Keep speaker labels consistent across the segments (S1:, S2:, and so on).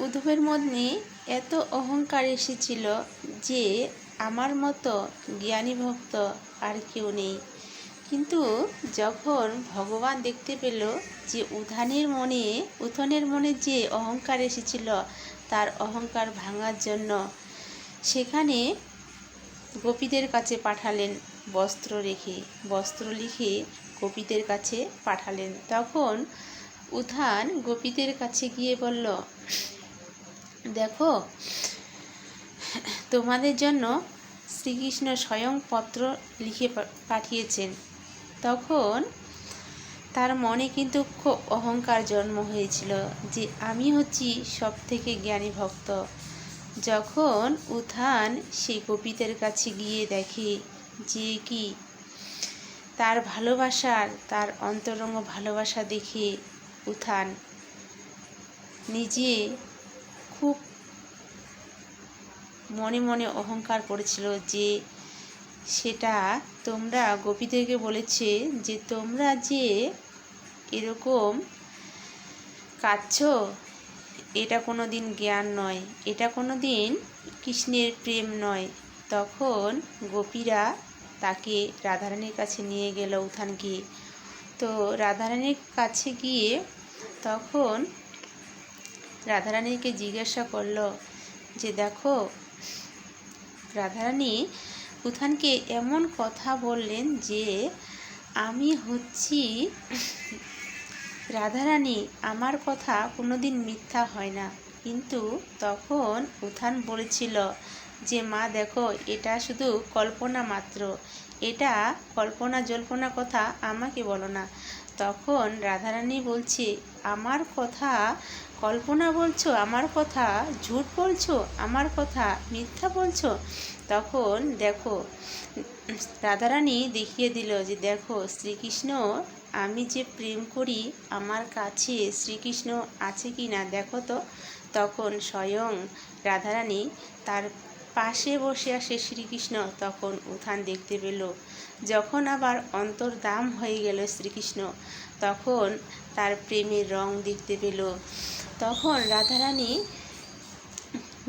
S1: উদ্ধবের মধ্যে এত অহংকার এসেছিল যে আমার মতো জ্ঞানী ভক্ত আর কেউ নেই। কিন্তু যখন ভগবান দেখতে পেল যে উত্থনের মনে যে অহংকার এসেছিল তার অহংকার ভাঙার জন্য সেখানে গোপীদের কাছে পাঠালেন, বস্ত্র লিখে গোপীদের কাছে পাঠালেন। তখন উত্থান গোপীদের কাছে গিয়ে বলল, দেখো, তোমাদের জন্য শ্রীকৃষ্ণ স্বয়ং পত্র লিখে পাঠিয়েছেন। তখন তার মনে কিন্তু খুব অহংকার জন্ম হয়েছিল যে আমি হচ্ছি সব থেকে জ্ঞানী ভক্ত। যখন উত্থান সেই গোপীদের কাছে গিয়ে দেখে যে কি তার তার অন্তরঙ্গ ভালোবাসা দেখে উত্থান নিজে খুব মনে মনে অহংকার করেছিল যে সেটা তোমরা গোপীদেরকে বলেছে যে তোমরা যে এরকম কাঁদছ, এটা কোনো দিন জ্ঞান নয়, এটা কোনো দিন কৃষ্ণের প্রেম নয়। তখন গোপীরা তাকে রাধারানীর কাছে নিয়ে গেল উত্থানকে। তো রাধারানীর কাছে গিয়ে তখন রাধারানীকে জিজ্ঞাসা করলো যে দেখো, রাধারানী উত্থানকে এমন কথা বললেন যে আমি হচ্ছি রাধারানী, আমার কথা কোনোদিন মিথ্যা হয় না। কিন্তু তখন উত্থান বলেছিল যে মা দেখো, এটা শুধু কল্পনা মাত্র, এটা কল্পনা জল্পনা কথা আমাকে বলো না। তখন রাধারানী বলছে, আমার কথা কল্পনা বলছো, আমার কথা ঝুট বলছো, আমার কথা মিথ্যা বলছো। তখন দেখো, রাধারানী দেখিয়ে দিল যে দেখো শ্রীকৃষ্ণ, আমি যে প্রেম করি আমার কাছে শ্রীকৃষ্ণ আছে কি না দেখো তো। তখন স্বয়ং রাধারানী তার পাশে বসে আসে শ্রীকৃষ্ণ। তখন উত্থান দেখতে পেল। যখন আবার অন্তর্ধাম হয়ে গেল শ্রীকৃষ্ণ, তখন তার প্রেমের রং দেখতে পেল। তখন রাধারানী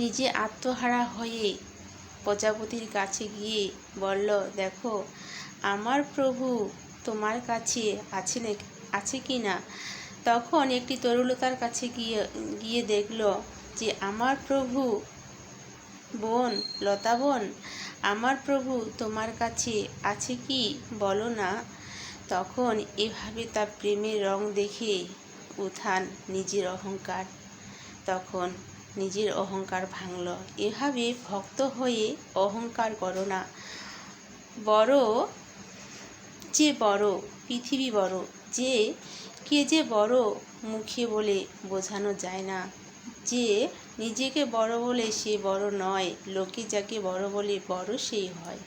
S1: নিজে আত্মহারা হয়ে প্রজাপতির কাছে গিয়ে বলল, দেখো আমার প্রভু তোমার কাছে আছে কি না। তখন একটি তরুলতার কাছে গিয়ে দেখল যে আমার প্রভু বোন, লতা বোন, আমার প্রভু তোমার কাছে আছে কি বলো না। তখন এভাবে তার প্রেমের রং দেখে উত্থান নিজের অহংকার ভাঙল। এভাবে ভক্ত হয়ে অহংকার করো না। বড় পৃথিবী বড়, কে যে বড় মুখে বলে বোঝানো যায় না। যে নিজেকে বড় বলে সে বড় নয়, লোকে যাকে বড় বলে বড় সেই হয়।